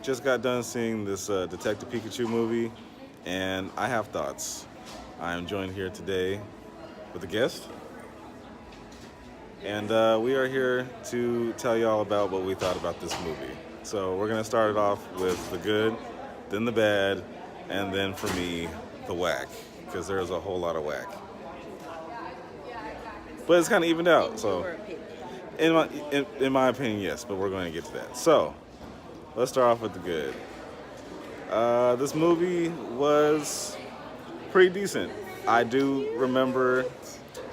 just got done seeing this Detective Pikachu movie, and I have thoughts. I am joined here today with a guest, and we are here to tell y'all about what we thought about this movie. So we're gonna start it off with the good, then the bad, and then for me, the whack, because there's a whole lot of whack. But it's kind of evened out. So, in my opinion, yes. But we're going to get to that. So, let's start off with the good. This movie was pretty decent. I do remember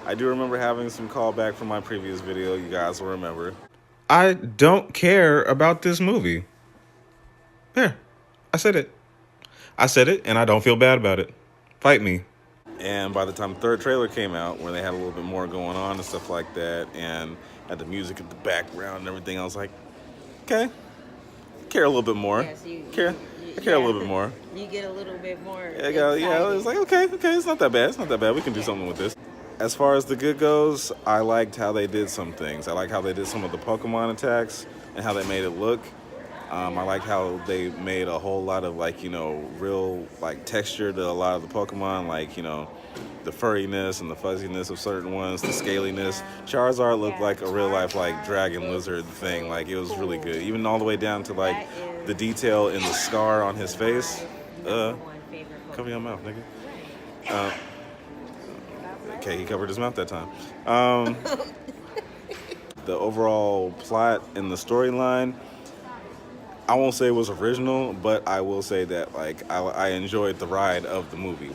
having some callback from my previous video. You guys will remember. I don't care about this movie. There, I said it. I said it, and I don't feel bad about it. Fight me. And by the time the third trailer came out, where they had a little bit more going on and stuff like that, and had the music in the background and everything, I was like, okay, care a little bit more. Yes, I care a little bit more. You get a little bit more. Yeah, it's like, okay, it's not that bad. It's not that bad. We can do something with this. As far as the good goes, I liked how they did some things. I like how they did some of the Pokemon attacks and how they made it look. I like how they made a whole lot of real texture to a lot of the Pokemon, the furriness and the fuzziness of certain ones, the scaliness. Charizard looked like a real life dragon lizard thing. It was really good, even all the way down to the detail in the scar on his face. Cover your mouth, nigga. Okay, he covered his mouth that time. The overall plot and the storyline, I won't say it was original, but I will say that I enjoyed the ride of the movie.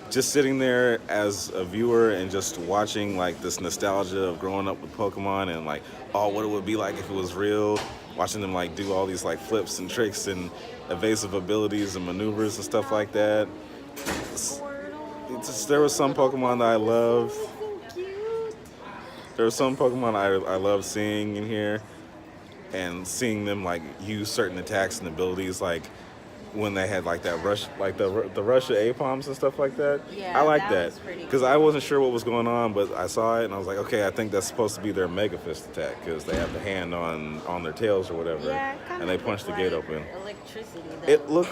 Just sitting there as a viewer and just watching this nostalgia of growing up with Pokemon and what it would be like if it was real. Watching them do all these flips and tricks and evasive abilities and maneuvers and stuff like that. There was some Pokemon that I loved. There were some Pokemon I loved seeing in here. And seeing them use certain attacks and abilities, when they had that rush, the rush of A-Palms and stuff like that. Yeah, I like that that because I wasn't sure what was going on, but I saw it and I was like, okay, I think that's supposed to be their Mega Fist attack because they have the hand on their tails or whatever, and they punch the gate open. Electricity. Though.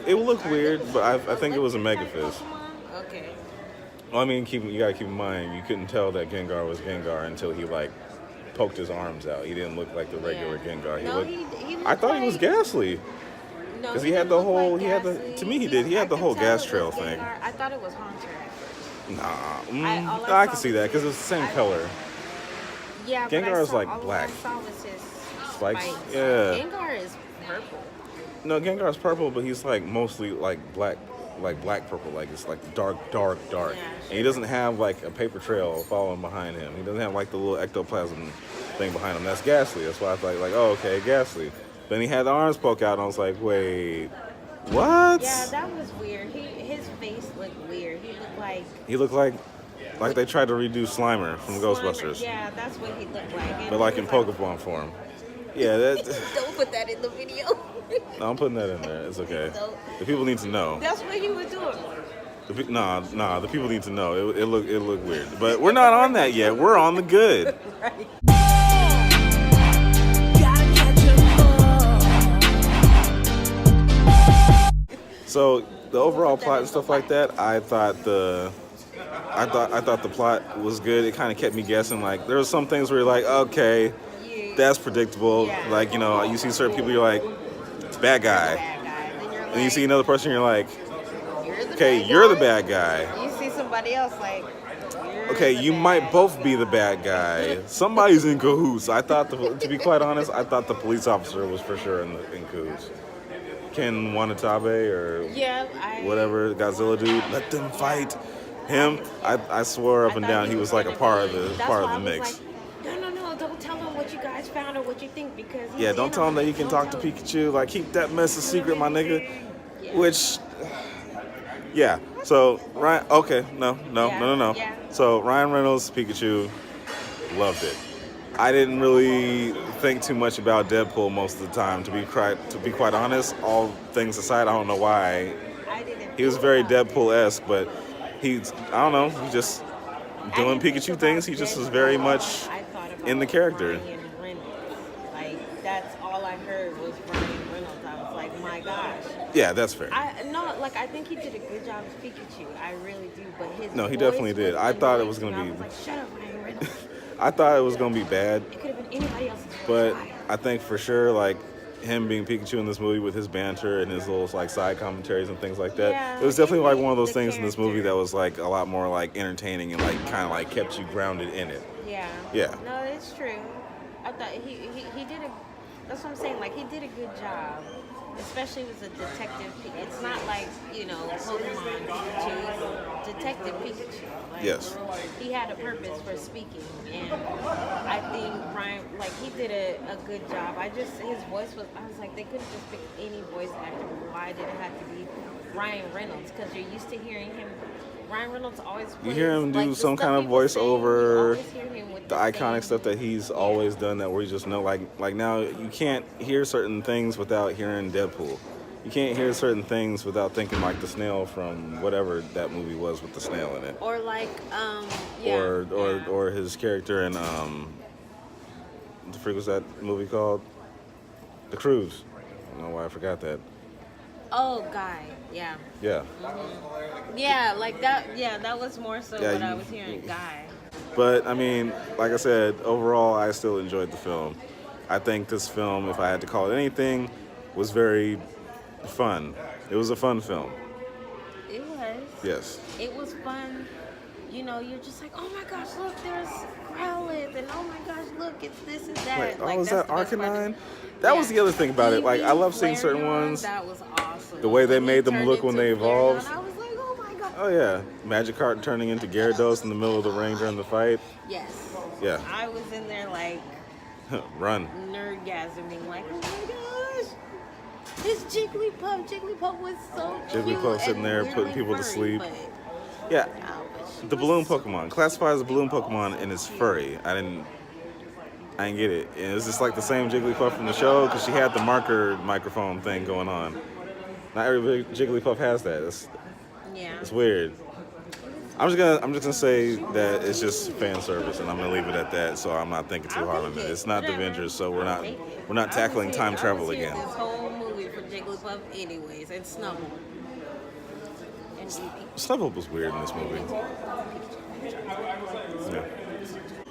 It looked weird, but I think it was a Mega Fist. Okay. Well, I mean, you gotta keep in mind you couldn't tell that Gengar was Gengar until he poked his arms out. He didn't look like the regular Gengar. I thought he was Ghastly. Because he had the whole, to me he did. He had the whole gas trail thing. I thought it was Haunter at first. Nah, I can see that because it's the same color. Yeah, Gengar is black. All I saw was his spikes. Yeah. Gengar is purple. No, Gengar is purple, but he's mostly black, black purple. It's dark. Yeah, And he doesn't have a paper trail following behind him. He doesn't have the little ectoplasm thing behind him. That's Ghastly. That's why I thought oh, okay, Ghastly. Then he had the arms poke out, and I was like, wait, what? Yeah, that was weird. His face looked weird. He looked like they tried to redo Slimer from Ghostbusters. Yeah, that's what he looked like. But in Pokemon form. Yeah, that. Don't put that in the video. No, I'm putting that in there. It's okay. The people need to know. That's what he was doing. Nah. The people need to know. It looked weird. But we're not on that yet. We're on the good. Right. So the overall plot and stuff like that, I thought the plot was good. It kind of kept me guessing. There were some things where you're like, okay, that's predictable. You see certain people, you're like, it's bad guy. And you see another person, you're like, okay, you're the bad guy. You see somebody else okay, you might both be the bad guy. Somebody's in cahoots. To be quite honest, I thought the police officer was for sure in cahoots. Ken Wanatabe or whatever, Godzilla dude, let them fight him. I swore up and down he was a part of the mix. No, don't tell him what you guys found or what you think because don't tell him that he can talk to Pikachu. Keep that mess a secret, my nigga. Which, yeah. So Ryan, okay, no. Yeah. So Ryan Reynolds, Pikachu, loved it. I didn't really think too much about Deadpool most of the time, to be quite honest. All things aside, I don't know why. He was very Deadpool-esque, but I don't know, he's just doing Pikachu things. He just was very much in the character. That's all I heard was Ryan Reynolds. I my gosh. Yeah, that's fair. I think he did a good job as Pikachu. I really do. But his No, he voice definitely did. was I thought it was annoying gonna to me. be. I was like, shut up, Ryan Reynolds. I thought it was gonna be bad, It could have been anybody else's voice. but Why? I think for sure, like him being Pikachu in this movie with his banter and his little like side commentaries and things like that, Yeah, it was definitely it like one of made those the things in this movie character. that was like a lot more like entertaining and like kind of like kept you grounded in it. Yeah. Yeah. No, it's true. I thought he did a. That's what I'm saying. Like he did a good job, especially with a detective. It's not like Pokemon Pikachu, it's Detective Pikachu. Like, Yes. He had a purpose for speaking, and I think Ryan, like he did a good job. His voice was. I was like, they could have just picked any voice actor. Why did it have to be Ryan Reynolds? Because you're used to hearing him. Ryan Reynolds always plays, You hear him do like, the some stuff kind of he was saying, you voiceover, always hear him with the iconic same- stuff that he's always done that where you just know like now you can't hear certain things without hearing Deadpool. You can't hear certain things without thinking like the snail from whatever that movie was with the snail in it. Or like, Or his character in what the freak was that movie called? The Cruise. I don't know why I forgot that. Oh, Guy, yeah. Yeah. Yeah, like that, that was more so Yeah, what I you- was hearing, Guy. But I mean, like I said, overall I still enjoyed the film. I think this film, if I had to call it anything, was very fun. It was a fun film. It was. Yes. It was fun. You're just like, oh my gosh, look, there's Growlithe, and oh my gosh, look, it's this and that. Wait, Like, was that's that the best part. Arcanine? That was the other thing about it. Like, I Eevee, love seeing certain Flareon, ones. That was awesome. The way they When he made them turned look when into they evolved. Flareon, I was like, oh my god. Oh yeah, Magikarp turning into Gyarados in the middle of the ring during the fight. Yes. Yeah. I was in there like Run. nerdgasming, like, oh my gosh. This Jigglypuff. Jigglypuff was so cute. Jigglypuff sitting and there putting weirdly people to furry, sleep. but, Yeah. but she The was balloon so Pokemon classified as a balloon Pokemon and it's furry. I didn't get it. And it's just like the same Jigglypuff from the show because she had the marker microphone thing going on. Not every Jigglypuff has that. Yeah. It's weird. I'm just gonna say that it's just fan service, and I'm gonna leave it at that. So I'm not thinking too hard on it. It's not the Whatever. Avengers, so I'll take it. we're not tackling time travel I was here again. This whole movie for Jigglypuff, anyways, and Snubble. And Eevee. Snubbull was weird in this movie. Yeah.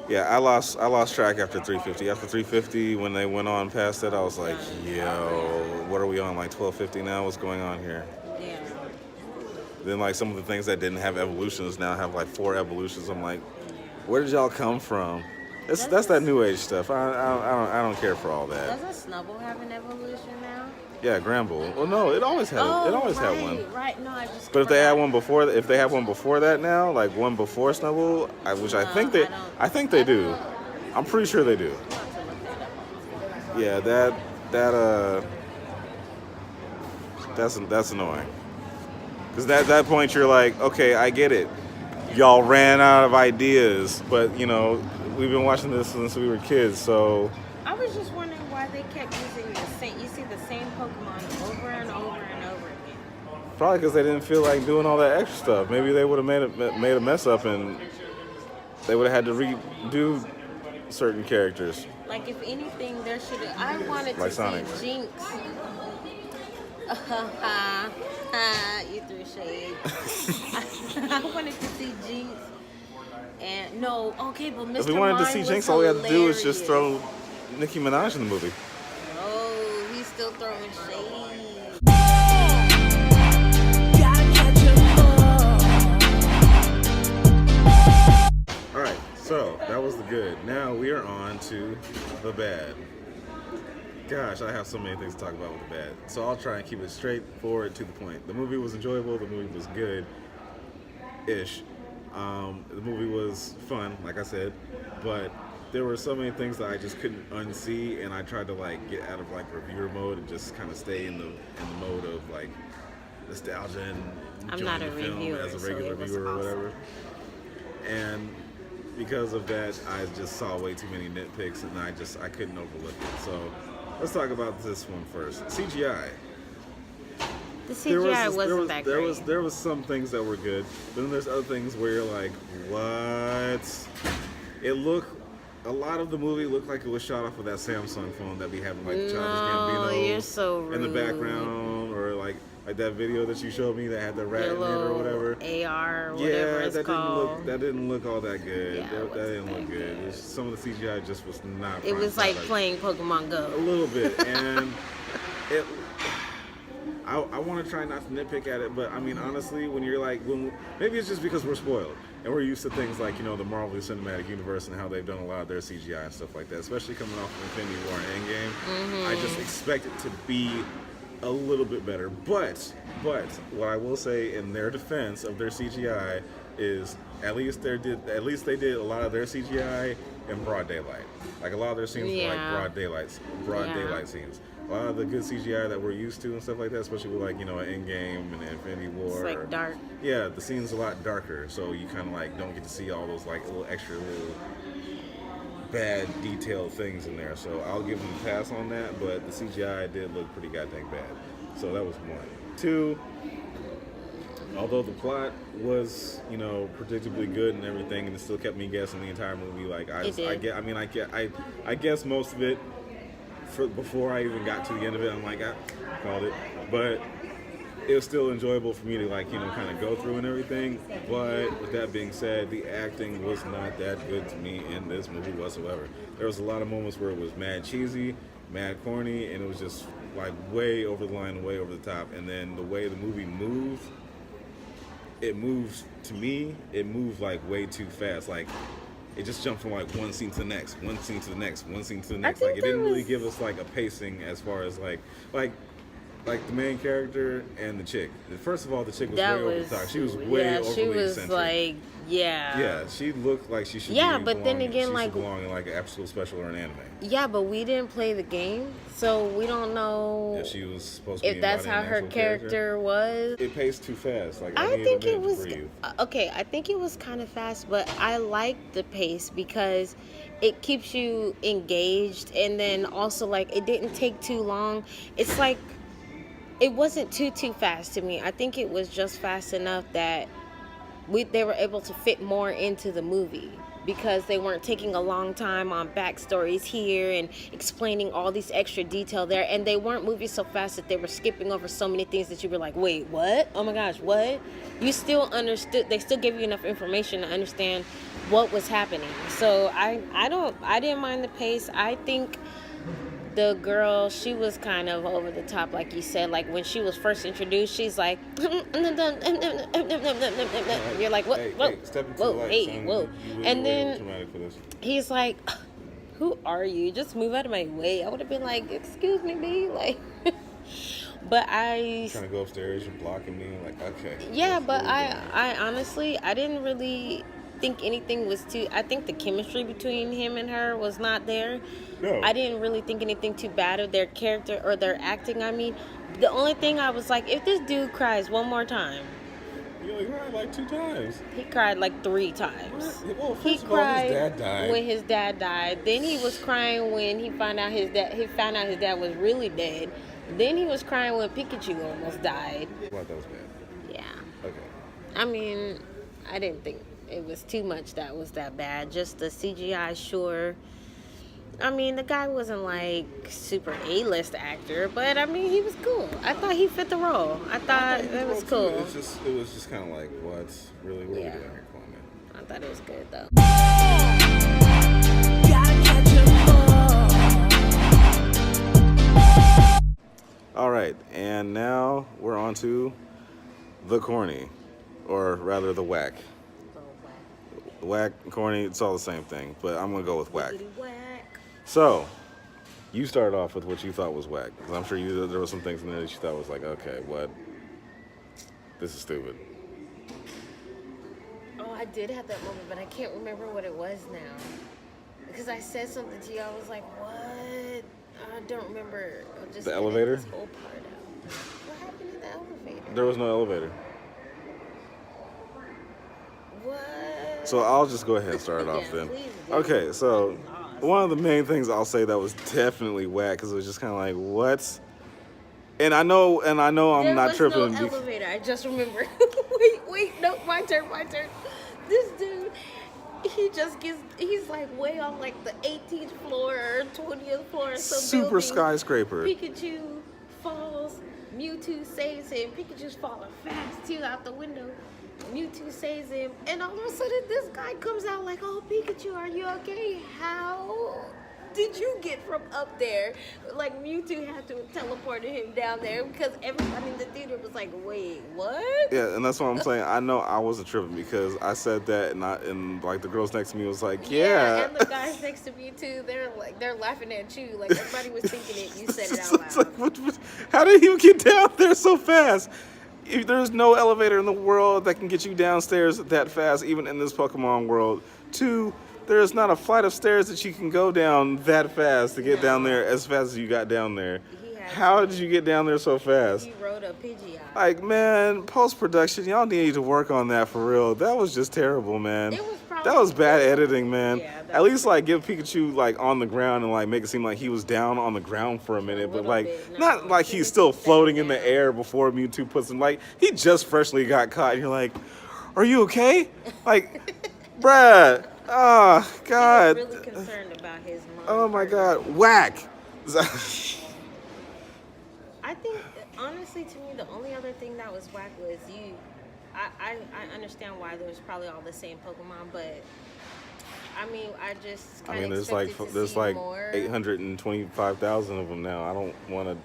Yeah, I lost track after 350. After 350, when they went on past that, I was like, yo, what are we on, like 1250 now? What's going on here? Yeah. Then like some of the things that didn't have evolutions now have like 4 evolutions. I'm like, where did y'all come from? That's that new age stuff. I don't care for all that. Doesn't Snubble have an evolution now? Yeah, Granbull. Well, no, it always had Oh, it always right, had one. Right, no, I just But if they had forgot. one before, if they have one before that now, like one before Snubbull, which I think they, I don't- I think they do. I'm pretty sure they do. I'll have to look that up. Yeah, that's annoying. Because at that point you're like, okay, I get it. Y'all ran out of ideas, but we've been watching this since we were kids, so I was just wondering why they kept using the same. You see the same Pokemon over and over and over again. probably because they didn't feel like doing all that extra stuff. Maybe they would have made a mess up and they would have had to redo certain characters. Like if anything, there should have. I wanted Like to Sonic. see Jinx. You threw shade. I wanted to see Jinx. And no, okay, but Mr. If we wanted to Mime see was Jinx, all we had to do was just hilarious. throw Nicki Minaj in the movie. Oh, he's still throwing shade. All right, so that was the good. Now we are on to the bad. Gosh, I have so many things to talk about with the bad. So I'll try and keep it straightforward to the point. The movie was enjoyable. The movie was good-ish. The movie was fun, like I said, but there were so many things that I just couldn't unsee, and I tried to like get out of like reviewer mode and just kind of stay in the mode of like nostalgia and I'm enjoying not a the film reviewer, as a so regular it was viewer or awesome. whatever. And because of that, I just saw way too many nitpicks, and I couldn't overlook it. So let's talk about this one first. CGI. The CGI wasn't that great. There was some things that were good, but then there's other things where you're like, what? A lot of the movie looked like it was shot off of that Samsung phone that we have in like Childish Gambino you're so rude. in the background. like that video that you showed me that had the rat in it or whatever. AR, whatever it's called. That didn't look all that good. Yeah, that didn't look good. Some of the CGI just was not. It was like playing Pokemon Go. A little bit, and it. I want to try not to nitpick at it, but I mean, honestly, when you're like, maybe it's just because we're spoiled and we're used to things like, the Marvel Cinematic Universe and how they've done a lot of their CGI and stuff like that, especially coming off of Infinity War and Endgame. Mm-hmm. I just expect it to be a little bit better. But what I will say in their defense of their CGI is at least they did a lot of their CGI in broad daylight. Like a lot of their scenes were like broad daylight scenes. A lot of the good CGI that we're used to and stuff like that, especially with like, Endgame and Infinity War. It's like dark. Yeah, the scene's a lot darker, so you kind of like don't get to see all those like little bad detailed things in there. So I'll give them a pass on that, but the CGI did look pretty goddamn bad. So that was one. Two, although the plot was, predictably good and everything, and it still kept me guessing the entire movie. Like I guess most of it. Before I even got to the end of it, I'm like, I called it. But it was still enjoyable for me to kind of go through and everything. But with that being said, the acting was not that good to me in this movie whatsoever. There was a lot of moments where it was mad cheesy, mad corny, and it was just like way over the line, way over the top. And then the way the movie moved, it moved like way too fast. Like, it just jumped from like one scene to the next, one scene to the next, one scene to the next. Like, it didn't really give us like a pacing as far as like the main character and the chick. First of all, the chick was way over the top. She was way overly eccentric. Yeah, she looked like she should. Yeah, but then again, she should belong in like an absolute special or an anime. Yeah, but we didn't play the game, so we don't know if she was supposed to be. If that's how her character was. It paced too fast. Like, I think it was okay. I think it was kind of fast, but I liked the pace because it keeps you engaged, and then also like it didn't take too long. It's like it wasn't too fast to me. I think it was just fast enough that they were able to fit more into the movie because they weren't taking a long time on backstories here and explaining all these extra detail there, and they weren't moving so fast that they were skipping over so many things that you were like, wait, what? Oh my gosh, what? You still understood. They still gave you enough information to understand what was happening. So I didn't mind the pace. I think the girl, she was kind of over the top, like you said. Like when she was first introduced, she's like, you're like, what? Whoa. And then he's like, who are you? Just move out of my way. I would have been like, excuse me, B. Like, but I trying to go upstairs, you're blocking me. Like, okay. Yeah, but I honestly, I didn't really think anything was too. I think the chemistry between him and her was not there. No. I didn't really think anything too bad of their character or their acting. I mean, the only thing I was like, if this dude cries one more time. He only cried like 2 times. He cried like 3 times. Well, he cried his dad died. When his dad died. Then he was crying when he found out his dad was really dead. Then he was crying when Pikachu almost died. Well, that was bad. Yeah. Okay. I mean, I didn't think it was too much that was that bad. Just the CGI, sure. I mean, the guy wasn't like super A-list actor, but I mean, he was cool. I thought he fit the role. I thought that was cool. It was just kind of like, what? Really, what are we doing here? Come on, man. I thought it was good though. All right, and now we're on to the corny, or rather the whack. Whack, corny, it's all the same thing, but I'm gonna go with whack. So, you started off with what you thought was whack. I'm sure there were some things in there that you thought was like, okay, what? This is stupid. Oh, I did have that moment, but I can't remember what it was now. Because I said something to you, I was like, what? I don't remember. The elevator? This whole part out. What happened in the elevator? There was no elevator. What? So I'll just go ahead and start it off then. Please do. Okay, so one of the main things I'll say that was definitely whack, because it was just kind of like, what? And I know I'm not tripping. There was no elevator. I just remember. wait, no, my turn. This dude, he's like way on like the 18th floor or 20th floor. Super skyscraper. Pikachu falls, Mewtwo saves him. Pikachu's falling fast too out the window. Mewtwo saves him, and all of a sudden this guy comes out like, "Oh, Pikachu, are you okay? How did you get from up there?" Like Mewtwo had to teleport him down there because everybody in the theater was like, "Wait, what?" Yeah, and that's what I'm saying. I know I wasn't tripping because I said that, and like the girls next to me was like, yeah. And the guys next to me too, they're laughing at you. Like everybody was thinking it. You said it out It's loud. like, how did he get down there so fast? If there's no elevator in the world that can get you downstairs that fast, even in this Pokemon world. Two, there's not a flight of stairs that you can go down that fast to get down there as fast as you got down there. How did you get down there so fast? He rode a Pidgeot. Like, man, post-production, y'all need to work on that for real. That was just terrible, man. It was probably That was bad editing, man. Yeah, At least, like, give Pikachu, like, on the ground and, like, make it seem like he was down on the ground for a minute. But, like, not like he's still floating in the air before Mewtwo puts him. Like, he just freshly got caught. And you're like, are you okay? Like, bruh. Oh, God. He was really concerned about his mom. Oh, my God. Whack. I think, honestly, to me, the only other thing that was whack was you. I understand why there's probably all the same Pokemon, but I mean, I just kind of there's like more. 825,000 of them now. I don't want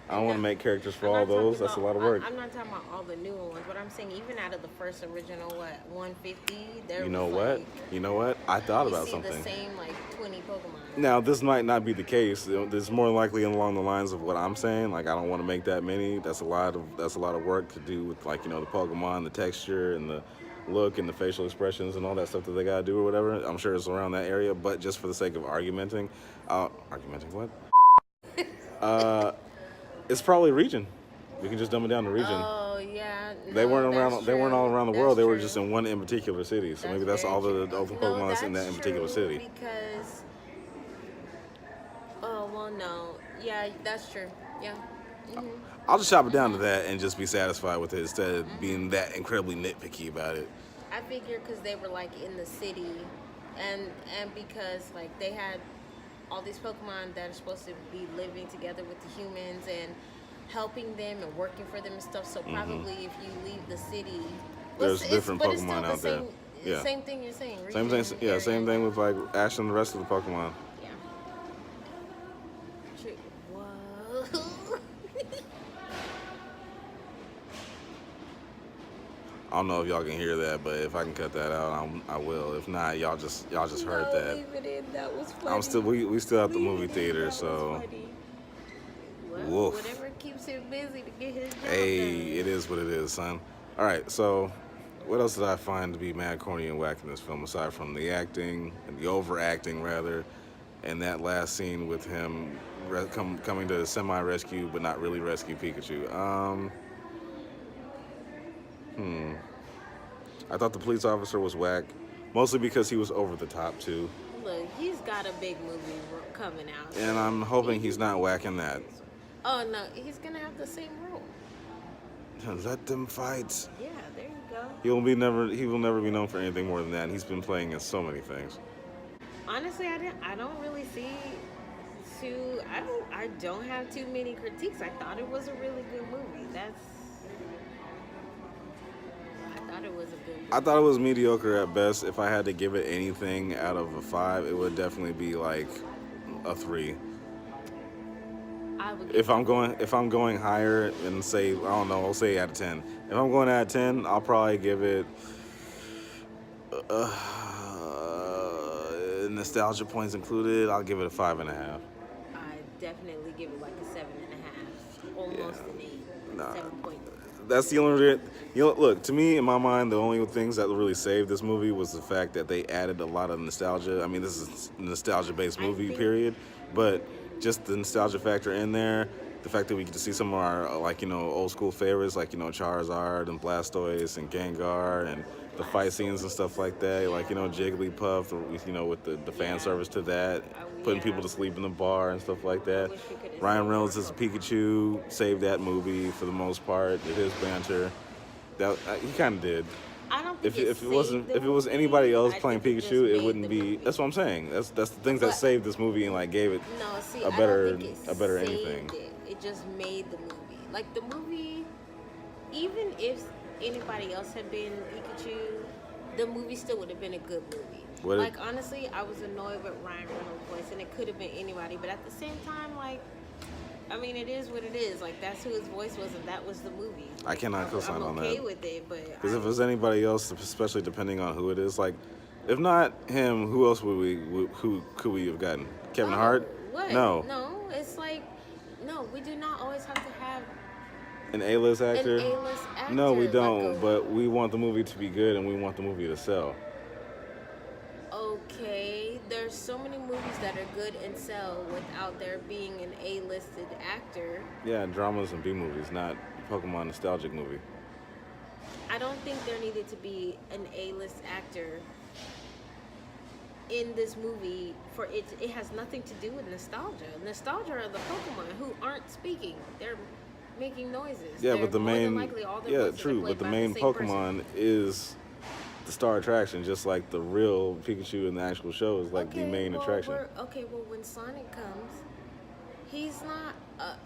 to make characters for all those. That's a lot of work. I'm not talking about all the newer ones, but I'm saying even out of the first original, 150, there You know was what? like, You know what? I thought you about see something. the same like 20 Pokemon. Now, this might not be the case. This is more likely along the lines of what I'm saying. Like, I don't want to make that many. That's a lot of work to do with, like, the Pokemon, the texture and the look and the facial expressions and all that stuff that they gotta do or whatever. I'm sure it's around that area, but just for the sake of argumenting what? It's probably region. We can just dumb it down to region. Oh yeah. They weren't around. They weren't all around the world. They were true. just in one in particular city. So maybe that's all the open Pokemon that's in that in particular city. Because. Oh well, no. Yeah, that's true. Yeah. Mm-hmm. I'll just chop it down to that and just be satisfied with it instead of being that incredibly nitpicky about it. I figure because they were like in the city, and because like they had all these Pokemon that are supposed to be living together with the humans and helping them and working for them and stuff. So probably if you leave the city, there's different Pokemon out there. Yeah. Same thing you're saying. Same thing. Yeah. Same thing with like Ash and the rest of the Pokemon. Yeah. Whoa. I don't know if y'all can hear that, but if I can cut that out, I will. If not, y'all just heard that. Leave it in. That was funny. We still at the movie theater, so. Well, whatever keeps him busy to get his job done. It is what it is, son. All right, so what else did I find to be mad corny and whack in this film aside from the acting and the overacting rather, and that last scene with him coming to semi-rescue but not really rescue Pikachu? I thought the police officer was whack, mostly because he was over the top too. Look, he's got a big movie coming out. And I'm hoping he's not whacking that. Oh no, he's gonna have the same role. Let them fight. Yeah, there you go. He will never be known for anything more than that. And he's been playing in so many things. Honestly, I don't really see I don't have too many critiques. I thought it was a really good movie. I thought it was mediocre at best. If I had to give it anything out of a 5, it would definitely be like a 3. If I'm going higher and say, I don't know, I'll say out of 10. If I'm going out of 10, I'll probably give it nostalgia points included. I'll give it a 5.5. I definitely give it like a 7.5, almost an 8. Nah. 7.3. That's the only. Look, to me, in my mind, the only things that really saved this movie was the fact that they added a lot of nostalgia. I mean, this is a nostalgia-based movie, period. But just the nostalgia factor in there, the fact that we get to see some of our, old school favorites, like, Charizard and Blastoise and Gengar and the fight scenes and stuff like that, like, Jigglypuff, with the fan service to that, putting people to sleep in the bar and stuff like that. Ryan Reynolds as Pikachu saved that movie for the most part. His banter, he kind of did. I don't think if it was anybody else playing Pikachu, it wouldn't be. That's what I'm saying. That's the things that saved this movie and like gave it a better anything. It just made the movie. Like the movie, even if anybody else had been Pikachu, the movie still would have been a good movie. Like honestly, I was annoyed with Ryan Reynolds' voice, and it could have been anybody. But at the same time, like, I mean, it is what it is. Like that's who his voice was, and that was the movie. Like, I cannot co-sign on that. I'm okay with it, but because if it was anybody else, especially depending on who it is, like if not him, who else who could we have gotten? Kevin Hart? What? No. No, it's like no. We do not always have to have an A-list actor. An A-list actor. No, we don't. But we want the movie to be good, and we want the movie to sell. Okay, there's so many movies that are good and sell without there being an A-listed actor. Yeah, dramas and B-movies, not Pokemon nostalgic movie. I don't think there needed to be an A-list actor in this movie for it. It has nothing to do with nostalgia. Nostalgia are the Pokemon who aren't speaking. They're making noises. Yeah, They're but the main true, but the main Pokemon is the star attraction, just like the real Pikachu in the actual show is like the main attraction. Well, when Sonic comes, he's not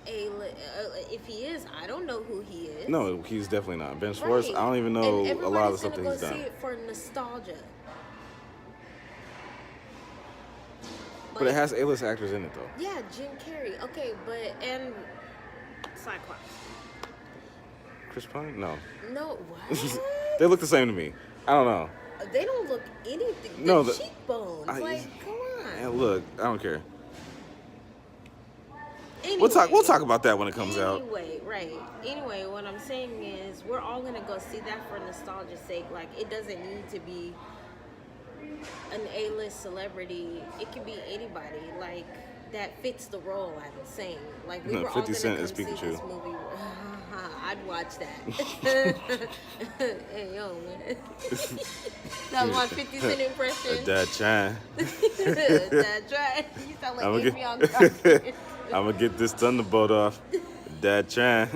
if he is, I don't know who he is. No, he's definitely not. Ben Schwartz, I don't even know a lot of the stuff that he's done. See it for nostalgia. But it has A-list actors in it, though. Yeah, Jim Carrey. Okay, and Cyclops. Chris Pine? No. No, what? They look the same to me. I don't know. They don't look anything. No, the cheekbones. Come on. And look, I don't care. Anyway, we'll talk about that when it comes out. Anyway, what I'm saying is we're all gonna go see that for nostalgia's sake. Like, it doesn't need to be an A-list celebrity. It can be anybody like that fits the role. I'm saying, like, we were all 50 gonna Cent come is Pikachu. see this movie. I'd watch that. Hey, yo, man. That was my 50 Cent impression. That Chan. That's right. You sound like Adrian Grande. I'm gonna get this thunderbolt off. That Chan.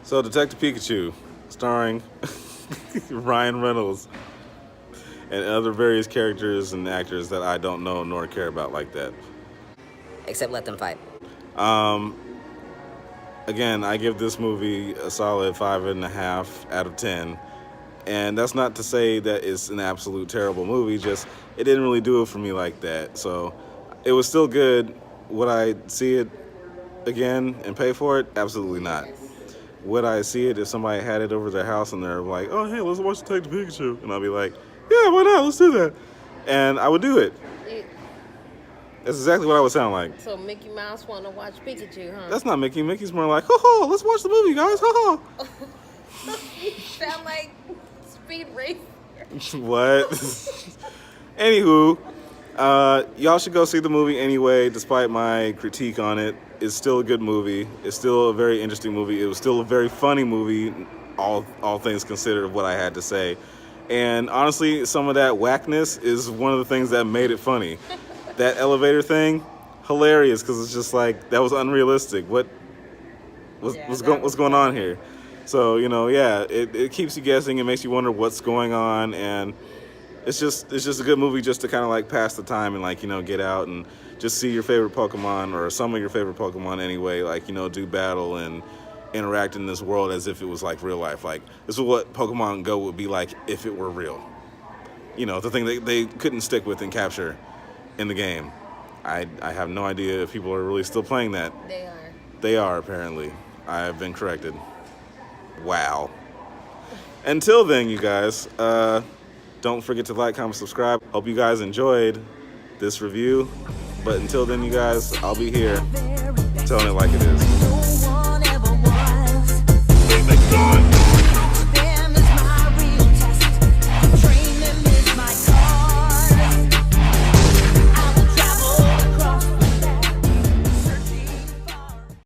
So, Detective Pikachu, starring Ryan Reynolds and other various characters and actors that I don't know nor care about like that. Except let them fight. Again, I give this movie a solid 5.5 out of 10. And that's not to say that it's an absolute terrible movie, just it didn't really do it for me like that. So it was still good. Would I see it again and pay for it? Absolutely not. Would I see it if somebody had it over their house and they're like, oh, hey, let's watch Detective Pikachu? And I'll be like, yeah, why not? Let's do that. And I would do it. That's exactly what I would sound like. So Mickey Mouse want to watch Pikachu, huh? That's not Mickey. Mickey's more like, ho, let's watch the movie, guys. Ho. You sound like Speed Racer. What? Anywho, y'all should go see the movie anyway, despite my critique on it. It's still a good movie. It's still a very interesting movie. It was still a very funny movie, all things considered, of what I had to say. And honestly, some of that whackness is one of the things that made it funny. That elevator thing, hilarious, because it's just like, that was unrealistic. What's going on here? So, it keeps you guessing. It makes you wonder what's going on, and it's just a good movie just to kind of like pass the time and get out and just see your favorite Pokemon or some of your favorite Pokemon anyway, do battle and interact in this world as if it was like real life. Like, this is what Pokemon Go would be like if it were real. The thing they couldn't stick with and capture in the game. I have no idea if people are really still playing that. They are. They are, apparently. I have been corrected. Wow. Until then, you guys, don't forget to like, comment, subscribe. Hope you guys enjoyed this review. But until then, you guys, I'll be here telling it like it is.